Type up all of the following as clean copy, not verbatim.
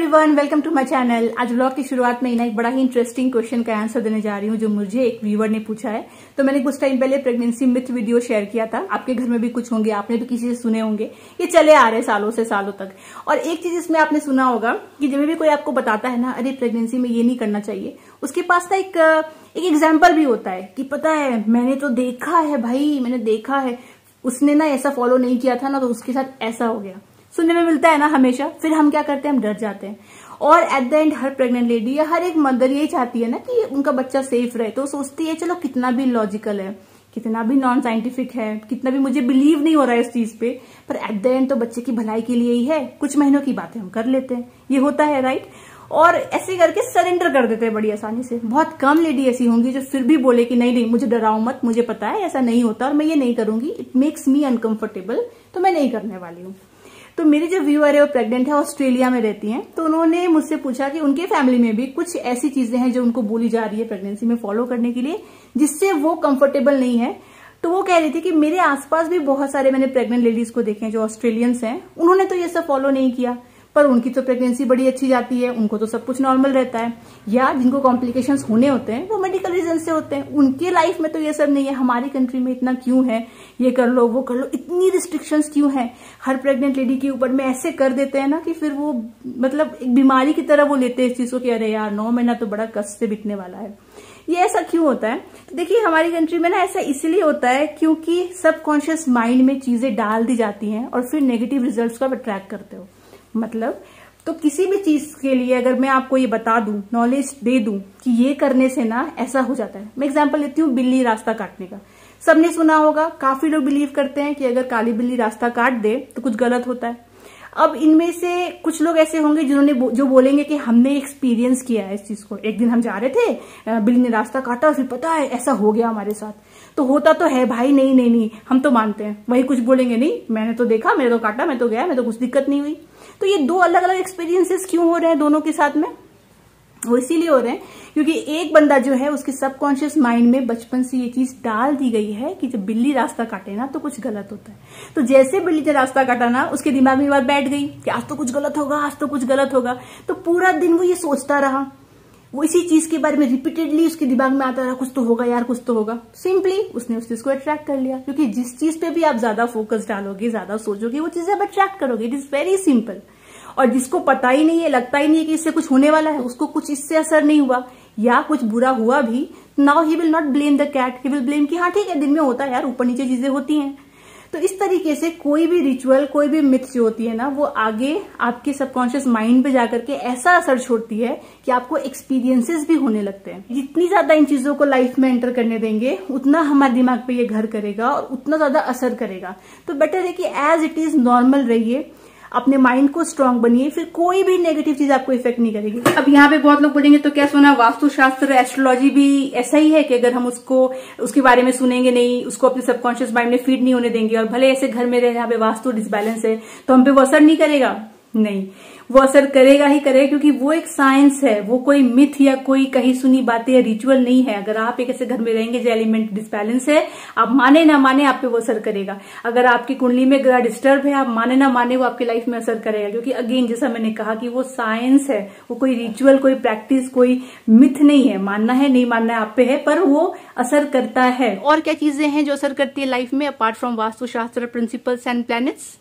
Everyone, welcome to my channel. आज vlog की शुरुआत में एक बड़ा ही इंटरेस्टिंग क्वेश्चन का आंसर देने जा रही हूँ जो मुझे एक व्यूअर ने पूछा है। तो मैंने कुछ टाइम पहले प्रेगनेंसी मिथ वीडियो शेयर किया था। आपके घर में भी कुछ होंगे, आपने भी किसी से सुने होंगे, ये चले आ रहे सालों से सालों तक। और एक चीज इसमें आपने सुना होगा कि जब भी कोई आपको बताता है ना, अरे प्रेगनेंसी में ये नहीं करना चाहिए, उसके पास ना एक एग्जाम्पल भी होता है कि पता है मैंने तो देखा है भाई, मैंने देखा है, उसने ना ऐसा फॉलो नहीं किया था ना तो उसके साथ ऐसा हो गया। सुनने में मिलता है ना हमेशा। फिर हम क्या करते हैं, हम डर जाते हैं। और at the end her pregnant lady या हर एक मदर यही चाहती है ना कि उनका बच्चा सेफ रहे। तो सोचती है चलो कितना भी लॉजिकल है, कितना भी नॉन साइंटिफिक है, कितना भी मुझे बिलीव नहीं हो रहा है इस चीज पे, पर एट द एंड तो बच्चे की भलाई के लिए ही है। कुछ महीनों की बातें हम कर लेते हैं, ये होता है राइट। और ऐसे करके सरेंडर कर देते हैं बड़ी आसानी से। बहुत कम लेडी ऐसी होंगी जो फिर भी बोले कि नहीं नहीं मुझे डराओ मत, मुझे पता है ऐसा नहीं होता और मैं ये नहीं करूंगी, इट मेक्स मी अनकंफर्टेबल, तो मैं नहीं करने वाली हूँ। तो मेरी जो व्यूअर है वो प्रेग्नेंट है, ऑस्ट्रेलिया में रहती हैं। तो उन्होंने मुझसे पूछा कि उनके फैमिली में भी कुछ ऐसी चीजें हैं जो उनको बोली जा रही है प्रेगनेंसी में फॉलो करने के लिए, जिससे वो कंफर्टेबल नहीं है। तो वो कह रही थी कि मेरे आसपास भी बहुत सारे मैंने प्रेग्नेंट लेडीज को देखे हैं जो ऑस्ट्रेलियंस हैं, उन्होंने तो ये सब फॉलो नहीं किया, पर उनकी तो प्रेगनेंसी बड़ी अच्छी जाती है, उनको तो सब कुछ नॉर्मल रहता है। या जिनको कॉम्प्लिकेशंस होने होते हैं वो मेडिकल रीजन से होते हैं, उनके लाइफ में तो ये सब नहीं है। हमारी कंट्री में इतना क्यों है, ये कर लो वो कर लो, इतनी रिस्ट्रिक्शंस क्यों है हर प्रेग्नेंट लेडी के ऊपर में, ऐसे कर देते हैं ना कि फिर वो मतलब एक बीमारी की तरह वो लेते हैं इस चीज को कि अरे यार 9 महीना तो बड़ा कष्ट से बीतने वाला है। ये ऐसा क्यों होता है? तो देखिए हमारी कंट्री में ना ऐसा इसलिए होता है क्योंकि सबकॉन्शियस माइंड में चीजें डाल दी जाती हैं और फिर नेगेटिव रिजल्ट्स को आप अट्रैक्ट करते हो। मतलब तो किसी भी चीज के लिए अगर मैं आपको ये बता दूं, नॉलेज दे दूं कि ये करने से ना ऐसा हो जाता है। मैं एग्जांपल लेती हूँ बिल्ली रास्ता काटने का। सबने सुना होगा, काफी लोग बिलीव करते हैं कि अगर काली बिल्ली रास्ता काट दे तो कुछ गलत होता है। अब इनमें से कुछ लोग ऐसे होंगे जिन्होंने जो बोलेंगे कि हमने एक्सपीरियंस किया है इस चीज को, एक दिन हम जा रहे थे, बिल्ली ने रास्ता काटा और फिर पता है ऐसा हो गया हमारे साथ। तो होता तो है भाई, नहीं नहीं नहीं हम तो मानते हैं। वही कुछ बोलेंगे नहीं मैंने तो देखा, मैंने तो काटा, मैं तो गया, मैं तो कुछ दिक्कत नहीं हुई। तो ये दो अलग अलग एक्सपीरियंसेस क्यों हो रहे हैं दोनों के साथ में? वो इसीलिए हो रहे हैं क्योंकि एक बंदा जो है उसके सबकॉन्शियस माइंड में बचपन से ये चीज डाल दी गई है कि जब बिल्ली रास्ता काटे ना तो कुछ गलत होता है। तो जैसे बिल्ली ने रास्ता काटा ना, उसके दिमाग में बात बैठ गई कि आज तो कुछ गलत होगा, आज तो कुछ गलत होगा। तो पूरा दिन वो ये सोचता रहा, वो इसी चीज के बारे में रिपीटेडली उसके दिमाग में आता रहा, कुछ तो होगा यार, कुछ तो होगा। सिंपली उसने उस चीज को अट्रैक्ट कर लिया, क्योंकि जिस चीज पे भी आप ज्यादा फोकस डालोगे, ज्यादा सोचोगे, वो चीजें आप अट्रैक्ट करोगे। It is very simple. और जिसको पता ही नहीं है, लगता ही नहीं है कि इससे कुछ होने वाला है, उसको कुछ इससे असर नहीं हुआ या कुछ बुरा हुआ भी, now he will not blame the cat, he will blame कि हाँ ठीक है दिन में होता है यार, ऊपर नीचे चीजें होती हैं। तो इस तरीके से कोई भी रिचुअल, कोई भी मिथ जो होती है ना, वो आगे आपके सबकॉन्शियस माइंड पे जाकर के ऐसा असर छोड़ती है कि आपको एक्सपीरियंसेस भी होने लगते हैं। जितनी ज्यादा इन चीजों को लाइफ में एंटर करने देंगे उतना हमारे दिमाग पे ये घर करेगा और उतना ज्यादा असर करेगा। तो बेटर है कि एज इट इज नॉर्मल रहिए, अपने माइंड को स्ट्रांग बनिए, फिर कोई भी नेगेटिव चीज आपको इफेक्ट नहीं करेगी। अब यहाँ पे बहुत लोग बोलेंगे तो क्या सुना, वास्तुशास्त्र एस्ट्रोलॉजी भी ऐसा ही है कि अगर हम उसके बारे में सुनेंगे नहीं, उसको अपने सबकॉन्शियस माइंड में फीड नहीं होने देंगे और भले ऐसे घर में रहे जहाँ पे वास्तु डिसबैलेंस है तो हम पे वो असर नहीं करेगा? नहीं, वो असर करेगा ही करेगा, क्योंकि वो एक साइंस है, वो कोई मिथ या कोई कहीं सुनी बातें या रिचुअल नहीं है। अगर आप एक ऐसे घर में रहेंगे जो एलिमेंट डिसबैलेंस है, आप माने ना माने आप पे वो असर करेगा। अगर आपकी कुंडली में ग्रह डिस्टर्ब है, आप माने ना माने वो आपकी लाइफ में असर करेगा। क्योंकि अगेन जैसा मैंने कहा कि वो साइंस है, वो कोई रिचुअल, कोई प्रैक्टिस, कोई मिथ नहीं है। मानना है नहीं मानना है आप पे है, पर वो असर करता है। और क्या चीजें हैं जो असर करती है लाइफ में apart from Vastushastra principles and planets?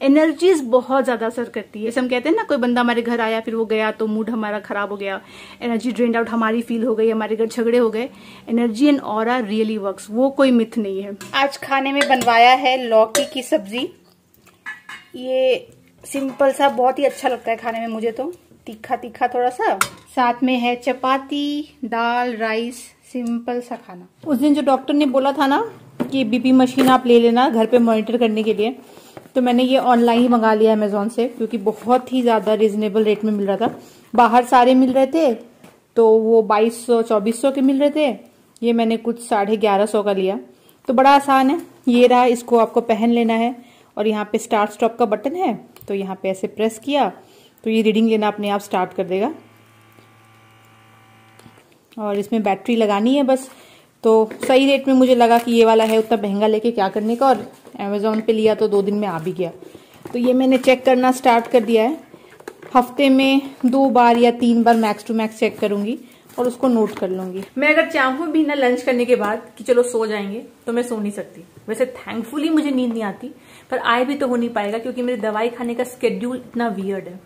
Energies बहुत ज्यादा असर करती है। जैसे हम कहते हैं ना, कोई बंदा हमारे घर आया फिर वो गया तो मूड हमारा खराब हो गया, एनर्जी ड्रेन्ड आउट हमारी फील हो गई, हमारे घर झगड़े हो गए। Energy and aura really works, वो कोई मिथ नहीं है। आज खाने में बनवाया है लौकी की सब्जी। ये सिंपल सा बहुत ही अच्छा लगता है खाने में मुझे, तो तीखा तीखा थोड़ा सा। साथ में है चपाती, दाल, राइस, सिंपल सा खाना। उस दिन जो डॉक्टर ने बोला था ना कि बीपी मशीन आप ले लेना घर पे मॉनिटर करने के लिए, तो मैंने ये ऑनलाइन ही मंगा लिया अमेजोन से, क्योंकि बहुत ही ज्यादा रिजनेबल रेट में मिल रहा था। बाहर सारे मिल रहे थे तो वो 2200-2400 के मिल रहे थे, ये मैंने कुछ 1150 का लिया। तो बड़ा आसान है, ये रहा, इसको आपको पहन लेना है और यहाँ पे स्टार्ट स्टॉप का बटन है, तो यहाँ पे ऐसे प्रेस किया तो ये रीडिंग लेना अपने आप स्टार्ट कर देगा। और इसमें बैटरी लगानी है बस। तो सही रेट में मुझे लगा कि ये वाला है, उतना महंगा लेके क्या करने का, और अमेजोन पे लिया तो 2 दिन में आ भी गया। तो ये मैंने चेक करना स्टार्ट कर दिया है। हफ्ते में 2 बार या 3 बार मैक्स टू मैक्स चेक करूंगी और उसको नोट कर लूंगी। मैं अगर चाहूँ भी ना लंच करने के बाद कि चलो सो जाएंगे, तो मैं सो नहीं सकती। वैसे थैंकफुली मुझे नींद नहीं आती, पर आए भी तो हो नहीं पाएगा क्योंकि मेरे दवाई खाने का स्केड्यूल इतना वियर्ड है।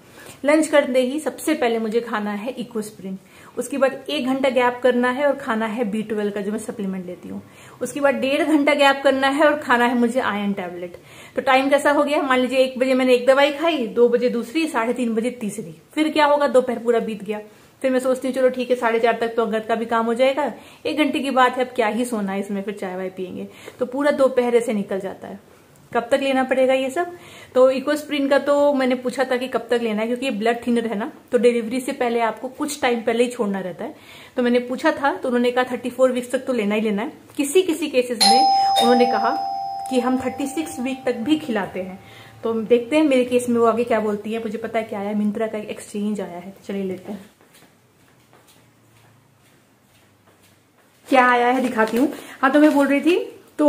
लंच करते ही सबसे पहले मुझे खाना है इकोस्प्रिन, उसके बाद 1 घंटा गैप करना है और खाना है B12 का जो मैं सप्लीमेंट लेती हूँ। उसके बाद 1.5 घंटा गैप करना है और खाना है मुझे आयरन टैबलेट। तो टाइम कैसा हो गया, मान लीजिए 1 बजे मैंने एक दवाई खाई, 2 बजे दूसरी, 3:30 बजे तीसरी। फिर क्या होगा, दोपहर पूरा बीत गया। फिर मैं सोचती हूँ चलो ठीक है 4:30 तक तो अंगद का भी काम हो जाएगा, 1 घंटे की बात है, अब क्या ही सोना है इसमें, फिर चाय वाय पियेंगे। तो पूरा दोपहर ऐसे निकल जाता है। कब तक लेना पड़ेगा ये सब? तो इकोस्प्रिन का तो मैंने पूछा था कि कब तक लेना है, क्योंकि ये ब्लड थिनर है ना, तो डिलीवरी से पहले आपको कुछ टाइम पहले ही छोड़ना रहता है। तो मैंने पूछा था तो उन्होंने कहा 34 वीक्स तक तो लेना ही लेना है। किसी किसी केसेस में उन्होंने कहा कि हम 36 वीक तक भी खिलाते हैं। तो देखते हैं मेरे केस में वो आगे क्या बोलती है। मुझे पता है क्या आया, मिंत्रा का एक्सचेंज आया है, चलिए लेते हैं क्या आया है, दिखाती हूँ। हाँ, तो मैं बोल रही थी तो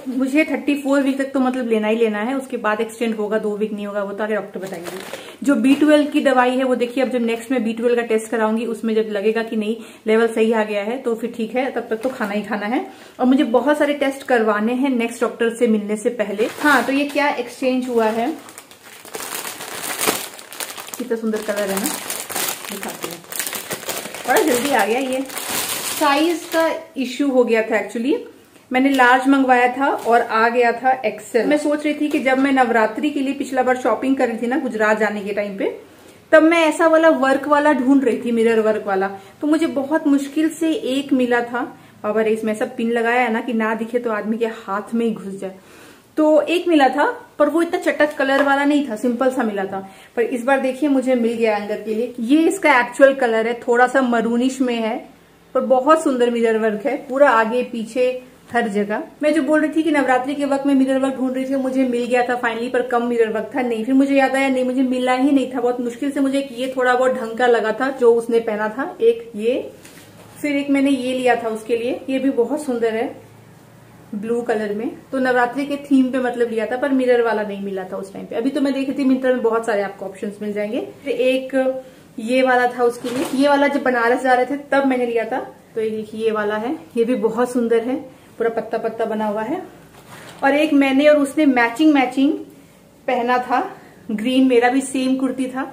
मुझे 34 वीक तक तो मतलब लेना ही लेना है। उसके बाद एक्सटेंड होगा, 2 वीक नहीं होगा, वो तो आगे डॉक्टर बताएंगे। जो B12 की दवाई है वो देखिए, अब जब नेक्स्ट में B12 का टेस्ट कराऊंगी उसमें जब लगेगा कि नहीं लेवल सही आ गया है तो फिर ठीक है, तब तक तो खाना ही खाना है। और मुझे बहुत सारे टेस्ट करवाने हैं नेक्स्ट डॉक्टर से मिलने से पहले। हाँ, तो ये क्या एक्सचेंज हुआ है, कितना सुंदर कलर है ना, दिखाती हूँ। बड़ा जल्दी आ गया। ये साइज का इश्यू हो गया था एक्चुअली, मैंने लार्ज मंगवाया था और आ गया था एक्सेल। मैं सोच रही थी कि जब मैं नवरात्रि के लिए पिछला बार शॉपिंग कर रही थी ना गुजरात जाने के टाइम पे, तब मैं ऐसा वाला वर्क वाला ढूंढ रही थी, मिरर वर्क वाला। तो मुझे बहुत मुश्किल से एक मिला था। बाबा रे, इसमें सब पिन लगाया है ना कि ना दिखे तो आदमी के हाथ में ही घुस जाए। तो एक मिला था, पर वो इतना चटक कलर वाला नहीं था, सिंपल सा मिला था। पर इस बार देखिए मुझे मिल गया अंगद के लिए। ये इसका एक्चुअल कलर है, थोड़ा सा मरूनिश में है, पर बहुत सुंदर मिरर वर्क है, पूरा आगे पीछे हर जगह। मैं जो बोल रही थी कि नवरात्रि के वक्त में मिरर वर्क ढूंढ रही थी, मुझे मिल गया था फाइनली, पर कम मिरर वर्क था। नहीं, फिर मुझे याद आया नहीं, मुझे मिला ही नहीं था, बहुत मुश्किल से मुझे ये थोड़ा बहुत ढंग का लगा था जो उसने पहना था। एक ये, फिर एक मैंने ये लिया था उसके लिए, ये भी बहुत सुंदर है ब्लू कलर में। तो नवरात्रि के थीम पे मतलब लिया था, पर मिरर वाला नहीं मिला था उस टाइम पे। अभी तो मैं देख रही थी मिंत्रा में बहुत सारे आपको ऑप्शंस मिल जाएंगे। फिर एक ये वाला था उसके लिए, ये वाला जब बनारस जा रहे थे तब मैंने लिया था। तो ये वाला है, ये भी बहुत सुंदर है, पूरा पत्ता पत्ता बना हुआ है। और एक मैंने और उसने मैचिंग पहना था, ग्रीन, मेरा भी सेम कुर्ती था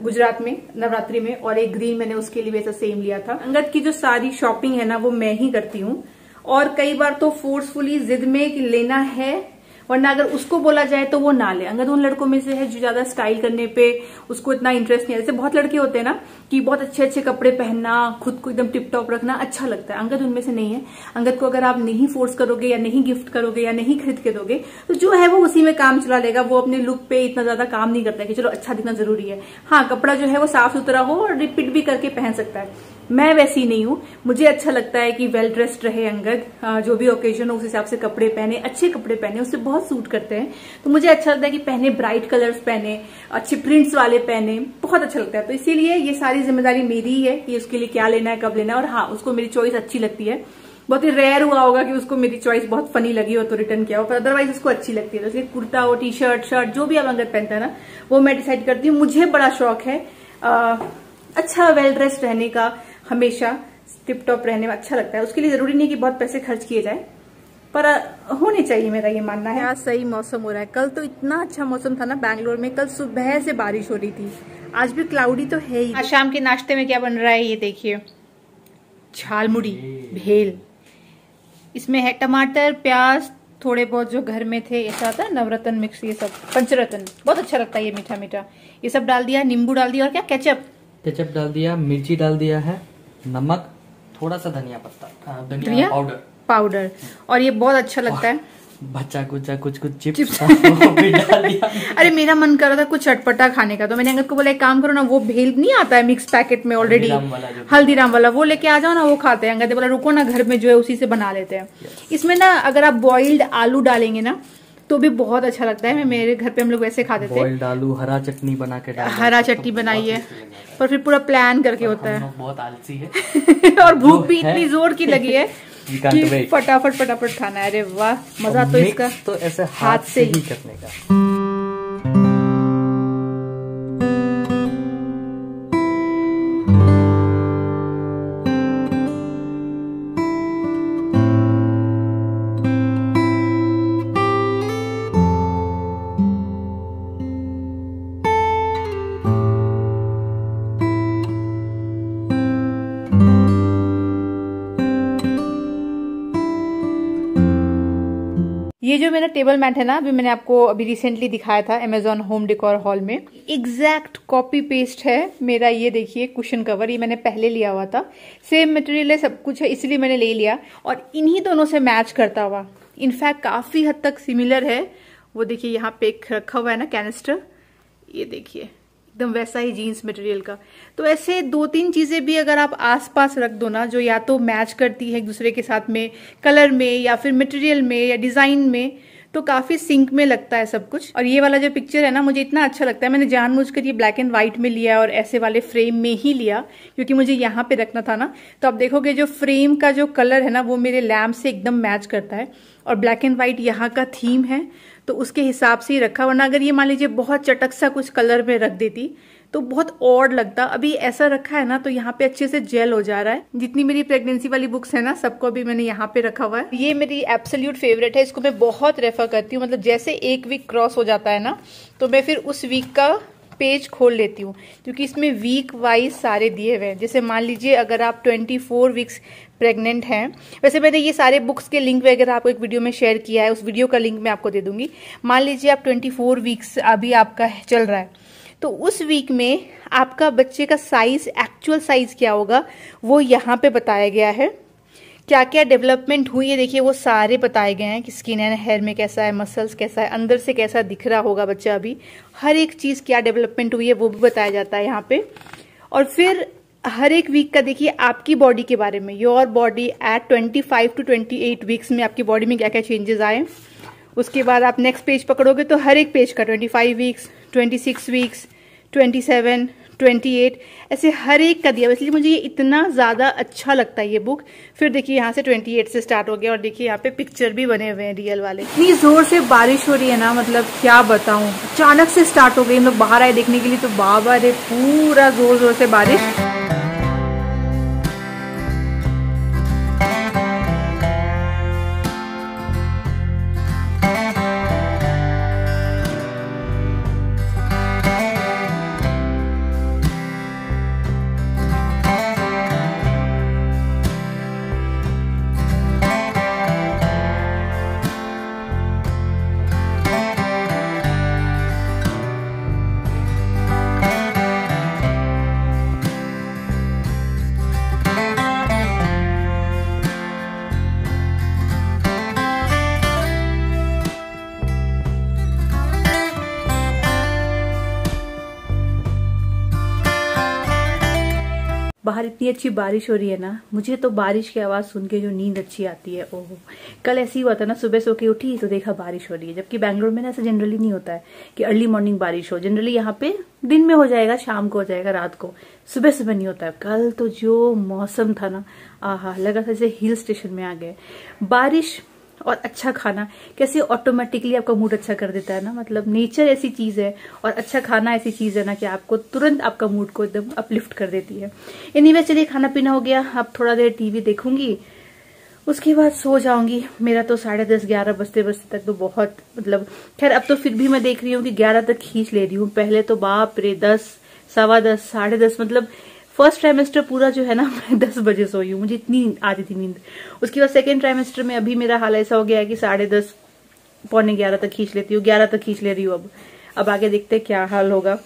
गुजरात में नवरात्रि में, और एक ग्रीन मैंने उसके लिए वैसा सेम लिया था। अंगद की जो सारी शॉपिंग है ना वो मैं ही करती हूँ, और कई बार तो फोर्सफुली जिद में कि लेना है, वरना अगर उसको बोला जाए तो वो ना ले। अंगद उन लड़कों में से है जो ज्यादा स्टाइल करने पे उसको इतना इंटरेस्ट नहीं है। जैसे बहुत लड़के होते हैं ना कि बहुत अच्छे अच्छे कपड़े पहनना, खुद को एकदम टिप टॉप रखना अच्छा लगता है, अंगद उनमें से नहीं है। अंगद को अगर आप नहीं फोर्स करोगे या नहीं गिफ्ट करोगे या नहीं खरीद के दोगे तो जो है वो उसी में काम चला लेगा। वो अपने लुक पे इतना ज्यादा काम नहीं करता है कि चलो अच्छा दिखना जरूरी है। हाँ, कपड़ा जो है वो साफ सुथरा हो और रिपीट भी करके पहन सकता है। मैं वैसी नहीं हूँ, मुझे अच्छा लगता है कि वेल ड्रेस्ड रहे अंगद, जो भी ओकेजन हो उस हिसाब से कपड़े पहने, अच्छे कपड़े पहने, उससे बहुत सूट करते हैं। तो मुझे अच्छा लगता है कि पहने, ब्राइट कलर्स पहने, अच्छे प्रिंट्स वाले पहने, बहुत अच्छा लगता है। तो इसीलिए ये सारी जिम्मेदारी मेरी ही है कि उसके लिए क्या लेना है, कब लेना है। और हाँ, उसको मेरी चॉइस अच्छी लगती है। बहुत ही रेयर हुआ होगा कि उसको मेरी चॉइस बहुत फनी लगी हो तो रिटर्न किया हो, पर अदरवाइज उसको अच्छी लगती है। तो इसलिए कुर्ता हो, टी शर्ट, शर्ट, जो भी अब अंगद पहनता है ना वो मैं डिसाइड करती हूँ। मुझे बड़ा शौक है अच्छा वेल ड्रेस्ड रहने का, हमेशा टिप टॉप रहने में अच्छा लगता है। उसके लिए जरूरी नहीं कि बहुत पैसे खर्च किए जाए, पर होने चाहिए, मेरा ये मानना है। आज सही मौसम हो रहा है, कल तो इतना अच्छा मौसम था ना बैंगलोर में, कल सुबह से बारिश हो रही थी, आज भी क्लाउडी तो है ही। आज शाम के नाश्ते में क्या बन रहा है ये देखिए, झालमुड़ी भेल। इसमें है टमाटर, प्याज, थोड़े बहुत जो घर में थे, ऐसा आता है नवरत्न मिक्स, ये सब पंचरत्न, बहुत अच्छा लगता है ये मीठा मीठा। ये सब डाल दिया, नींबू डाल दिया, और क्या केचप डाल दिया, मिर्ची डाल दिया है, नमक, थोड़ा सा धनिया पत्ता, धनिया पाउडर, और ये बहुत अच्छा लगता है। बच्चा कुछ चिप्स भी डाल दिया। अरे मेरा मन कर रहा था कुछ चटपटा खाने का, तो मैंने अंगद को बोला एक काम करो ना, वो भेल नहीं आता है मिक्स पैकेट में ऑलरेडी, हल्दीराम वाला, वो लेके आ जाओ ना, वो खाते हैं। अंगद बोला रुको ना, घर में जो है उसी से बना लेते हैं। इसमें ना अगर आप बॉइल्ड आलू डालेंगे ना तो भी बहुत अच्छा लगता है। मेरे घर पे हम लोग वैसे खाते थे, बॉइल्ड आलू, हरा चटनी बना के डाल, हरा चटनी बनाई है, पर फिर पूरा प्लान करके होता है। बहुत आलसी है और भूख भी इतनी जोर की लगी है कि फटाफट खाना है। अरे वाह, मजा तो इसका तो ऐसे हाथ से ही करने का। ये जो मेरा टेबल मैट है ना, अभी मैंने आपको अभी रिसेंटली दिखाया था अमेजॉन होम डेकोर हॉल में, एग्जैक्ट कॉपी पेस्ट है मेरा। ये देखिए कुशन कवर, ये मैंने पहले लिया हुआ था, सेम मटेरियल है, सब कुछ है, इसलिए मैंने ले लिया और इन्हीं दोनों से मैच करता हुआ, इनफैक्ट काफी हद तक सिमिलर है। वो देखिए यहाँ पे एक रखा हुआ है ना कैनिस्टर, ये देखिए एकदम वैसा ही जीन्स मटेरियल का। तो ऐसे 2-3 चीजें भी अगर आप आसपास रख दो ना, जो या तो मैच करती है एक दूसरे के साथ में कलर में या फिर मटेरियल में या डिजाइन में, तो काफी सिंक में लगता है सब कुछ। और ये वाला जो पिक्चर है ना, मुझे इतना अच्छा लगता है, मैंने जानबूझकर ये ब्लैक एंड व्हाइट में लिया और ऐसे वाले फ्रेम में ही लिया, क्योंकि मुझे यहाँ पे रखना था ना। तो आप देखोगे जो फ्रेम का जो कलर है ना, वो मेरे लैम्प से एकदम मैच करता है और ब्लैक एंड व्हाइट यहाँ का थीम है, तो उसके हिसाब से ही रखा। वरना अगर ये मान लीजिए बहुत चटक सा कुछ कलर में रख देती तो बहुत ऑड लगता। अभी ऐसा रखा है ना, तो यहाँ पे अच्छे से जेल हो जा रहा है। जितनी मेरी प्रेगनेंसी वाली बुक्स है ना, सबको अभी मैंने यहाँ पे रखा हुआ है। ये मेरी एब्सोल्यूट फेवरेट है, इसको मैं बहुत रेफर करती हूँ। मतलब जैसे एक वीक क्रॉस हो जाता है ना, तो मैं फिर उस वीक का पेज खोल लेती हूँ, क्योंकि इसमें वीक वाइज सारे दिए हुए हैं। जैसे मान लीजिए अगर आप 24 वीक्स प्रेग्नेंट हैं, वैसे मैंने ये सारे बुक्स के लिंक वगैरह आपको एक वीडियो में शेयर किया है, उस वीडियो का लिंक मैं आपको दे दूंगी। मान लीजिए आप 24 वीक्स अभी आपका चल रहा है, तो उस वीक में आपका बच्चे का साइज, एक्चुअल साइज क्या होगा, वो यहाँ पे बताया गया है। क्या क्या डेवलपमेंट हुई है देखिए, वो सारे बताए गए हैं कि स्किन एंड हेयर में कैसा है, मसल्स कैसा है, अंदर से कैसा दिख रहा होगा बच्चा, अभी हर एक चीज क्या डेवलपमेंट हुई है वो भी बताया जाता है यहाँ पे। और फिर हर एक वीक का देखिए आपकी बॉडी के बारे में, your body at 25 to 28 weeks में आपकी बॉडी में क्या क्या चेंजेस आए। उसके बाद आप नेक्स्ट पेज पकड़ोगे तो हर एक पेज का 25 वीक्स, 26 वीक्स, 27, 28 ऐसे हर एक का दिया। इसलिए मुझे ये इतना ज्यादा अच्छा लगता है ये बुक। फिर देखिए यहाँ से 28 से स्टार्ट हो गया और देखिए यहाँ पे पिक्चर भी बने हुए हैं रियल वाले। इतनी जोर से बारिश हो रही है ना, मतलब क्या बताऊं, अचानक से स्टार्ट हो गई। हम लोग बाहर आए देखने के लिए तो बाबा रे पूरा जोर जोर से बारिश। बाहर इतनी अच्छी बारिश हो रही है ना, मुझे तो बारिश की आवाज सुन के जो नींद अच्छी आती है। ओहो, कल ऐसी हुआ था ना, सुबह सो के उठी तो देखा बारिश हो रही है, जबकि बैंगलोर में ना ऐसा जनरली नहीं होता है कि अर्ली मॉर्निंग बारिश हो। जनरली यहाँ पे दिन में हो जाएगा, शाम को हो जाएगा, रात को, सुबह सुबह नहीं होता है। कल तो जो मौसम था ना, आहा, लगा था जैसे हिल स्टेशन में आ गए। बारिश और अच्छा खाना कैसे ऑटोमेटिकली आपका मूड अच्छा कर देता है ना। मतलब नेचर ऐसी चीज है और अच्छा खाना ऐसी चीज है ना कि आपको तुरंत आपका मूड को एकदम अपलिफ्ट कर देती है। एनीवे, चलिए खाना पीना हो गया, अब थोड़ा देर टीवी देखूंगी, उसके बाद सो जाऊंगी। मेरा तो 10:30 11 बजते बजते तक तो बहुत, मतलब खैर अब तो फिर भी मैं देख रही हूँ कि 11 तक खींच ले रही हूँ। पहले तो बाप रे 10, 10:15, 10:30, मतलब फर्स्ट ट्राइमेस्टर पूरा जो है ना मैं 10 बजे सोई हूँ, मुझे इतनी आती थी नींद। उसके बाद सेकेंड ट्राइमेस्टर में अभी मेरा हाल ऐसा हो गया है कि 10:30 पौने 11 तक खींच लेती हूँ, 11 तक खींच ले रही हूँ। अब आगे देखते हैं क्या हाल होगा।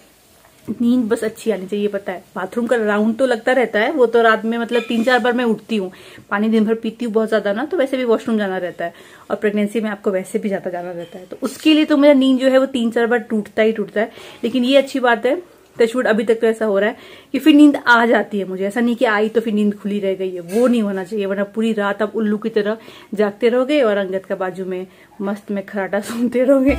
नींद बस अच्छी आनी चाहिए। पता है बाथरूम का राउंड तो लगता रहता है, वो तो रात में मतलब 3-4 बार मैं उठती हूँ। पानी दिन भर पीती हूँ बहुत ज्यादा ना, तो वैसे भी वॉशरूम जाना रहता है और प्रेगनेंसी में आपको वैसे भी ज्यादा जाना रहता है, तो उसके लिए तो मेरा नींद जो है वो 3-4 बार टूटता ही टूटता है। लेकिन ये अच्छी बात है, टचवुड अभी तक तो ऐसा हो रहा है कि फिर नींद आ जाती है मुझे। ऐसा नहीं कि आई तो फिर नींद खुली रह गई है, वो नहीं होना चाहिए, वरना पूरी रात आप उल्लू की तरह जागते रहोगे और अंगद का बाजू में मस्त में खराटा सुनते रहोगे।